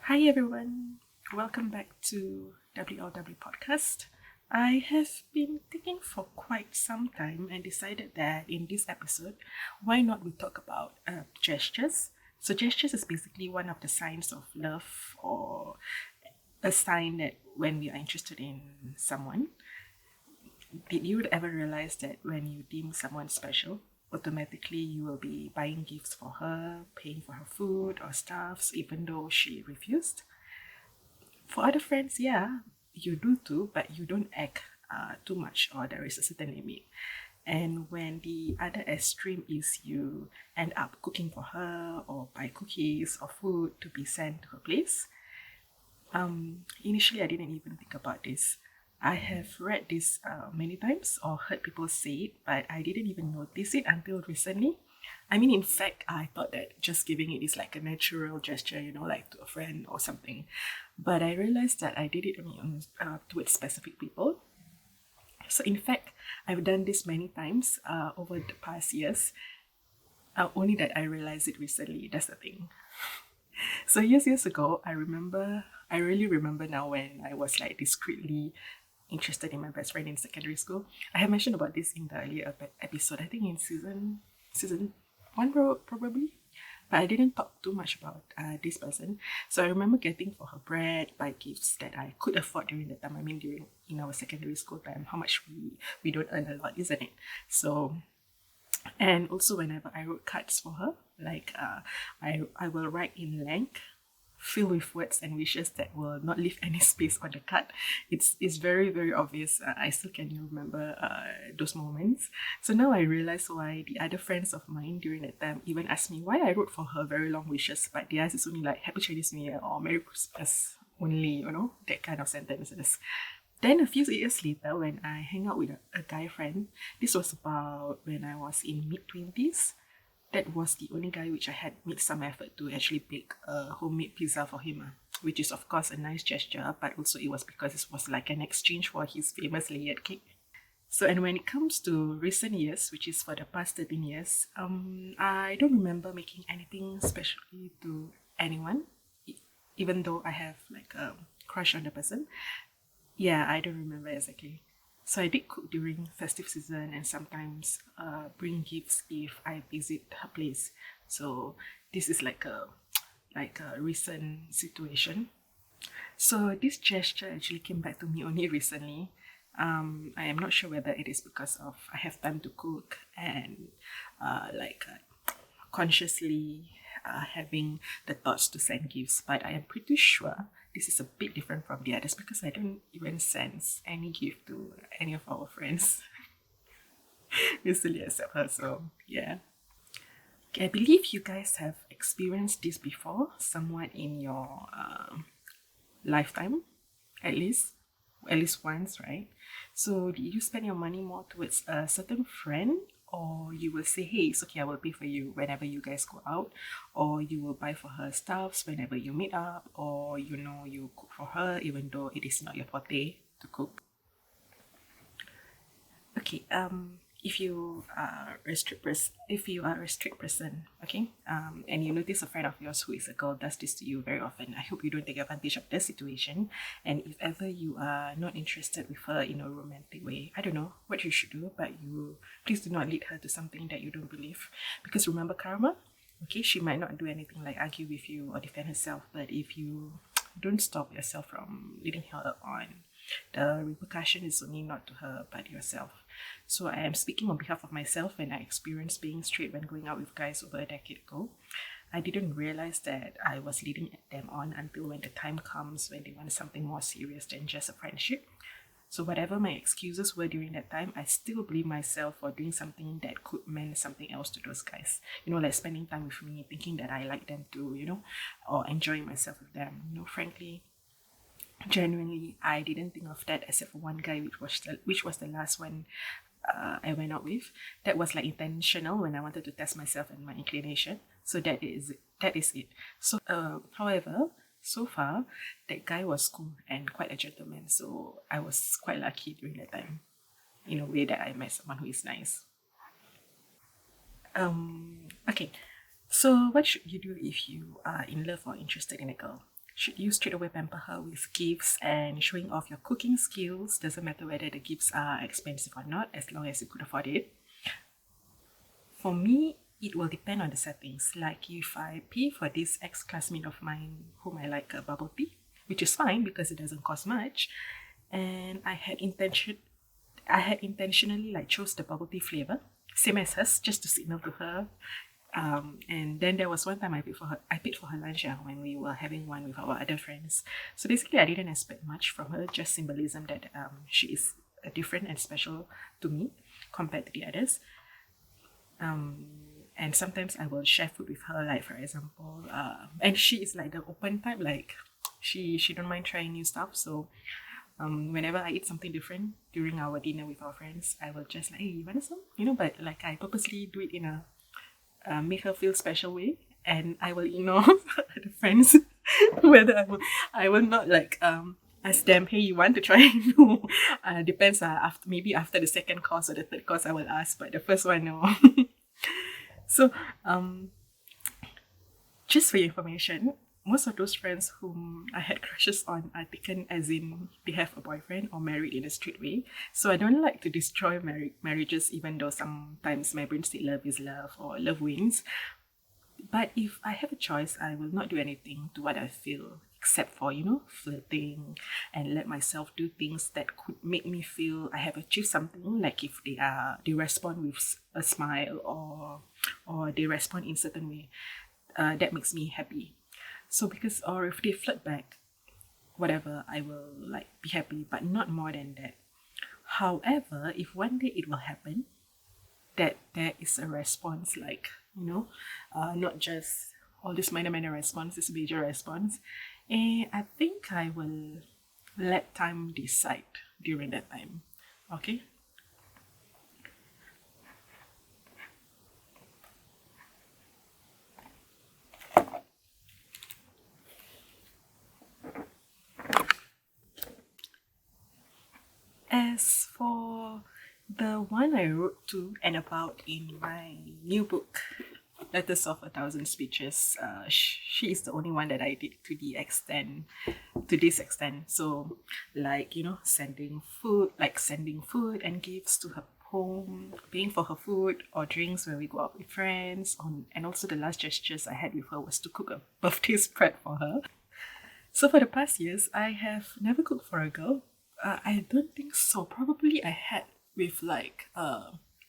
Hi everyone, welcome back to WLW Podcast. I have been thinking for quite some time and decided that in this episode, why not we talk about gestures? So gestures is basically one of the signs of love or a sign that when we are interested in someone. Did you ever realize that when you deem someone special, automatically you will be buying gifts for her, paying for her food or stuffs, even though she refused? For other friends, yeah, you do too, but you don't act too much, or there is a certain limit. And when the other extreme is you end up cooking for her or buy cookies or food to be sent to her place, initially I didn't even think about this. I have read this many times or heard people say it, but I didn't even notice it until recently. I mean, in fact, I thought that just giving it is like a natural gesture, like to a friend or something. But I realized that I did it towards specific people. So, in fact, I've done this many times over the past years, only that I realized it recently. That's the thing. So years ago, I really remember now when I was like discreetly interested in my best friend in secondary school. I have mentioned about this in the earlier episode, I think in season one probably. But I didn't talk too much about this person. So I remember getting for her bread, buy gifts that I could afford during that time. I mean, during in our secondary school time, how much we don't earn a lot, isn't it? So and also whenever I wrote cards for her, like I will write in length, filled with words and wishes that will not leave any space on the card. It's very obvious. I still can remember those moments. So now I realize why the other friends of mine during that time even asked me why I wrote for her very long wishes, but theirs is only like Happy Chinese New Year or Merry Christmas only, that kind of sentences. Then a few years later, when I hang out with a guy friend, this was about when I was in mid-20s. That was the only guy which I had made some effort to actually bake a homemade pizza for him, which is of course a nice gesture, but also it was because it was like an exchange for his famous layered cake. So, and when it comes to recent years, which is for the past 13 years, I don't remember making anything specially to anyone, even though I have like a crush on the person. Yeah, I don't remember exactly. So I did cook during festive season and sometimes bring gifts if I visit her place. So this is like a recent situation. So this gesture actually came back to me only recently. I am not sure whether it is because of I have time to cook and consciously having the thoughts to send gifts, but I am pretty sure this is a bit different from the others because I don't even sense any gift to any of our friends recently except her. So yeah. Okay, I believe you guys have experienced this before, somewhat in your lifetime, at least at least once, right? So do you spend your money more towards a certain friend, or you will say, hey, it's okay, I will pay for you whenever you guys go out, or you will buy for her stuffs whenever you meet up, or you cook for her even though it is not your forte to cook? Okay, if you are a strict person, okay, and you notice a friend of yours who is a girl does this to you very often, I hope you don't take advantage of the situation. And if ever you are not interested with her in a romantic way, I don't know what you should do, but you please do not lead her to something that you don't believe, because remember karma. Okay, she might not do anything like argue with you or defend herself, but if you don't stop yourself from leading her on, the repercussion is only not to her but yourself. So I am speaking on behalf of myself when I experienced being straight when going out with guys over a decade ago. I didn't realize that I was leading them on until when the time comes when they want something more serious than just a friendship. So whatever my excuses were during that time, I still blame myself for doing something that could mean something else to those guys. Like spending time with me, thinking that I like them too, or enjoying myself with them. Frankly, genuinely, I didn't think of that except for one guy, which was the last one I went out with. That was like intentional when I wanted to test myself and my inclination. So that is it. So, however, so far that guy was cool and quite a gentleman. So I was quite lucky during that time, in a way that I met someone who is nice. Okay, so what should you do if you are in love or interested in a girl? should you straight away pamper her with gifts and showing off your cooking skills? Doesn't matter whether the gifts are expensive or not, as long as you could afford it. For me, it will depend on the settings. Like if I pay for this ex-classmate of mine whom I like a bubble tea, which is fine because it doesn't cost much, and I had intentionally like chose the bubble tea flavor, same as hers, just to signal to her. And then there was one time I paid for her lunch when we were having one with our other friends. So basically, I didn't expect much from her, just symbolism that she is different and special to me compared to the others. And sometimes I will share food with her, like for example, and she is like the open type, like she don't mind trying new stuff. So whenever I eat something different during our dinner with our friends, I will just like, hey, you want some? But like I purposely do it in a make her feel special way, and I will ignore the friends whether I will not like ask them, hey, you want to try? No, depends. After the second course or the third course, I will ask, but the first one, no. So just for your information, most of those friends whom I had crushes on are taken as in they have a boyfriend or married in a straight way. So I don't like to destroy marriages, even though sometimes my brain state love is love or love wins. But if I have a choice, I will not do anything to what I feel except for, flirting and let myself do things that could make me feel I have achieved something. Like if they respond with a smile or they respond in a certain way, that makes me happy. So or if they flirt back, whatever, I will like be happy, but not more than that. However, if one day it will happen that there is a response, like, not just all this minor response, this major response, I think I will let time decide during that time. Okay? As for the one I wrote to and about in my new book, Letters of 1,000 Speeches, she is the only one that I did to this extent. So, like, sending food and gifts to her home, paying for her food or drinks when we go out with friends. And also the last gestures I had with her was to cook a birthday spread for her. So for the past years, I have never cooked for a girl. I don't think so. Probably I had with like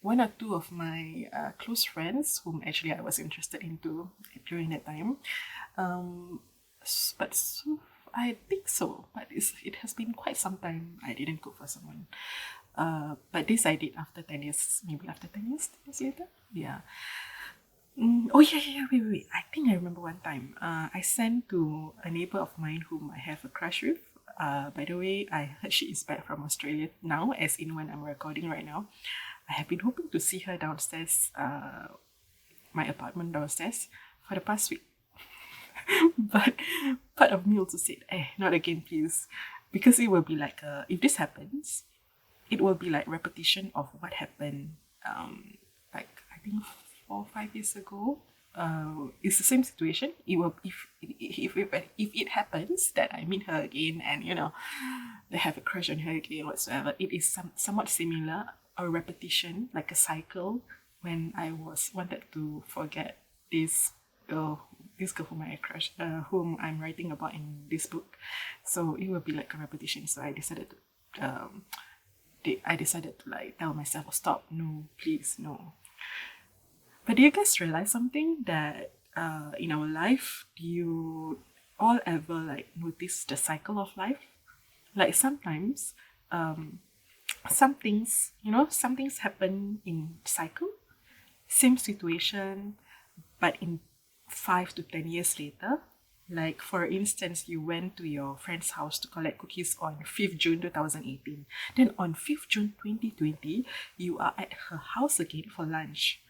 one or two of my close friends whom actually I was interested into during that time. I think so. But it has been quite some time I didn't cook for someone. But this I did after 10 years, maybe after 10 years, 10 years later. Yeah. Oh yeah, wait. I think I remember one time. I sent to a neighbor of mine whom I have a crush with. By the way, I heard she is back from Australia now, as in when I'm recording right now. I have been hoping to see her downstairs, my apartment downstairs, for the past week. But part of me also said, not again, please. Because it will be like, if this happens, it will be like repetition of what happened, like, I think 4 or 5 years ago. It's the same situation. It will if it happens that I meet her again and they have a crush on her again whatsoever. It is somewhat similar, a repetition, like a cycle. When I wanted to forget this girl whom I crush, whom I'm writing about in this book. So it will be like a repetition. So I decided to like tell myself, stop, no, please, no. But do you guys realize something that in our life, do you all ever like notice the cycle of life? Like sometimes, some things happen in cycle, same situation, but in 5 to 10 years later. Like for instance, you went to your friend's house to collect cookies on 5th June 2018. Then on 5th June 2020, you are at her house again for lunch.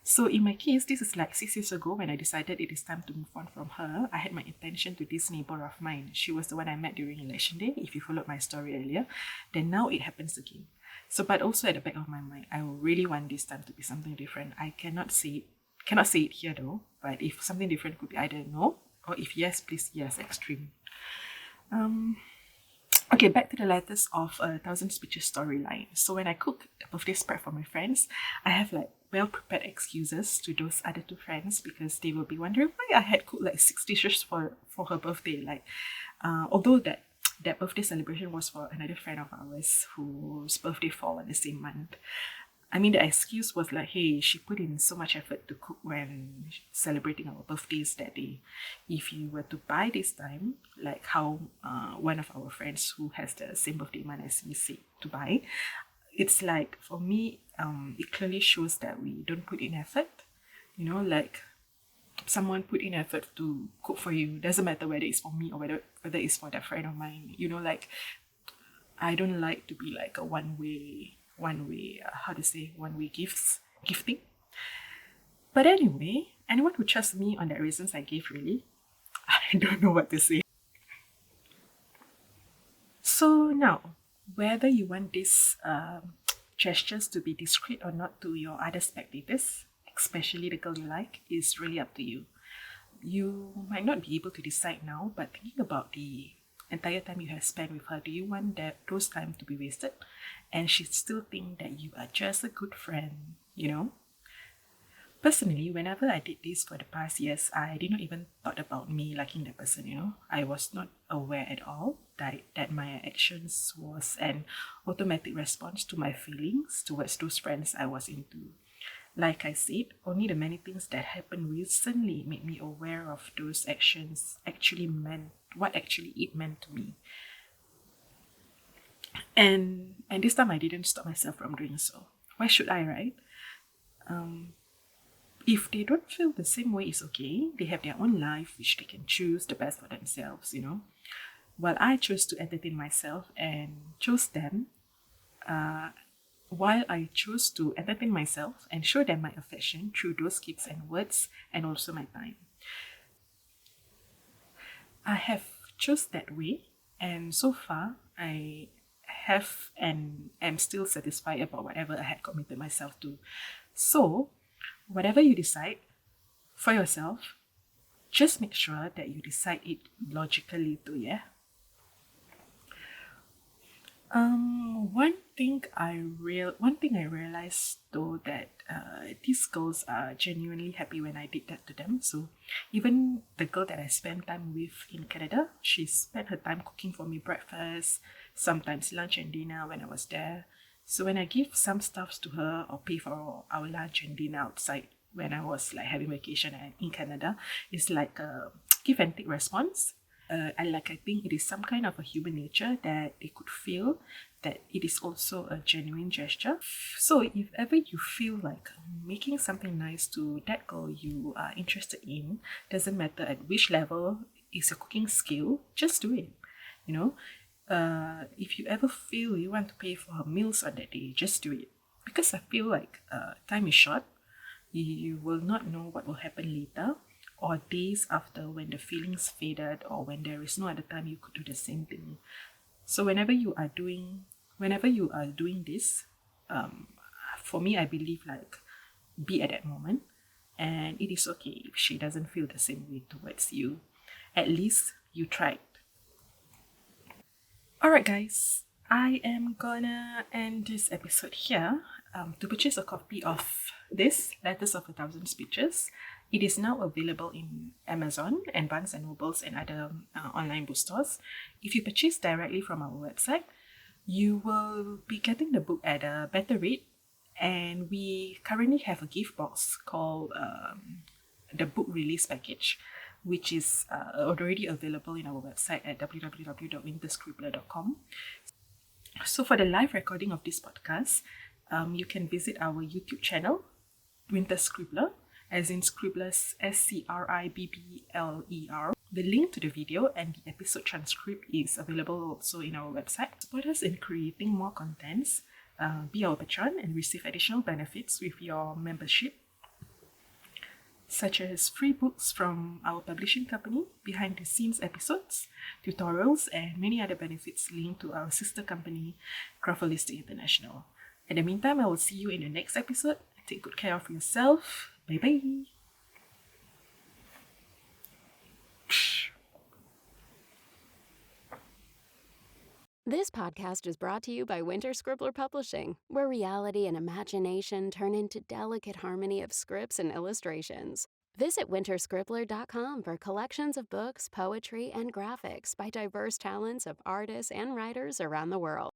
So in my case, this is like 6 years ago when I decided it is time to move on from her. I had my intention to this neighbor of mine. She was the one I met during election day, if you followed my story earlier. Then now it happens again. So, but also at the back of my mind, I really want this time to be something different. I cannot say it here though, but if something different could be either no, Or if yes, please yes, extreme. Okay, back to the Letters of a Thousand Speeches storyline. So when I cook the birthday spread for my friends, I have like well-prepared excuses to those other two friends because they will be wondering why I had cooked like 6 dishes for her birthday. Like, although that birthday celebration was for another friend of ours whose birthday fall in the same month. I mean, the excuse was like, hey, she put in so much effort to cook when celebrating our birthdays that day. If you were to buy this time, like how one of our friends who has the same birthday month as me said to buy, it's like, for me, it clearly shows that we don't put in effort. You know, like someone put in effort to cook for you. Doesn't matter whether it's for me or whether it's for that friend of mine. You know, like I don't like to be like a one way one way gifting. But anyway, anyone who trusts me on the reasons I gave, really, I don't know what to say. So now, whether you want these gestures to be discreet or not to your other spectators, especially the girl you like, is really up to you. You might not be able to decide now, but thinking about the entire time you have spent with her, do you want those time to be wasted and she still think that you are just a good friend, you know? Personally, whenever I did this for the past years, I did not even thought about me liking the person, you know? I was not aware at all that my actions was an automatic response to my feelings towards those friends I was into. Like I said, only the many things that happened recently made me aware of those actions actually meant what actually it meant to me. And this time I didn't stop myself from doing so. Why should I, right? If they don't feel the same way, it's okay. They have their own life, which they can choose the best for themselves, you know. While I chose to entertain myself and chose them, while I chose to entertain myself and show them my affection through those gifts and words and also my time. I have chose that way, and so far I have and am still satisfied about whatever I had committed myself to. So, whatever you decide for yourself, just make sure that you decide it logically too, yeah? One thing I realized though that these girls are genuinely happy when I did that to them. So even the girl that I spent time with in Canada, she spent her time cooking for me breakfast, sometimes lunch and dinner when I was there. So when I give some stuffs to her or pay for our lunch and dinner outside when I was like having vacation in Canada, it's like a give and take response. I think it is some kind of a human nature that they could feel that it is also a genuine gesture. So if ever you feel like making something nice to that girl you are interested in, doesn't matter at which level is your cooking skill, just do it. You know, if you ever feel you want to pay for her meals on that day, just do it. Because I feel like time is short. You will not know what will happen later or days after when the feelings faded or when there is no other time you could do the same thing. So whenever you are doing this, for me, I believe like be at that moment, and it is okay if she doesn't feel the same way towards you. At least you tried. Alright guys, I am gonna end this episode here. To purchase a copy of this Letters of a Thousand Speeches, it is now available in Amazon and Barnes & Nobles and other online bookstores. If you purchase directly from our website, you will be getting the book at a better rate, and we currently have a gift box called the book release package, which is already available in our website at www.winterscribbler.com. So for the live recording of this podcast, you can visit our YouTube channel, Winter Scribbler, as in Scribblers, Scribbler. The link to the video and the episode transcript is available also in our website. Support us in creating more contents, be our patron and receive additional benefits with your membership, such as free books from our publishing company, behind the scenes episodes, tutorials, and many other benefits linked to our sister company, Grapholistic International. In the meantime, I will see you in the next episode. Take good care of yourself. Bye bye. This podcast is brought to you by Winter Scribbler Publishing, where reality and imagination turn into delicate harmony of scripts and illustrations. Visit winterscribbler.com for collections of books, poetry, and graphics by diverse talents of artists and writers around the world.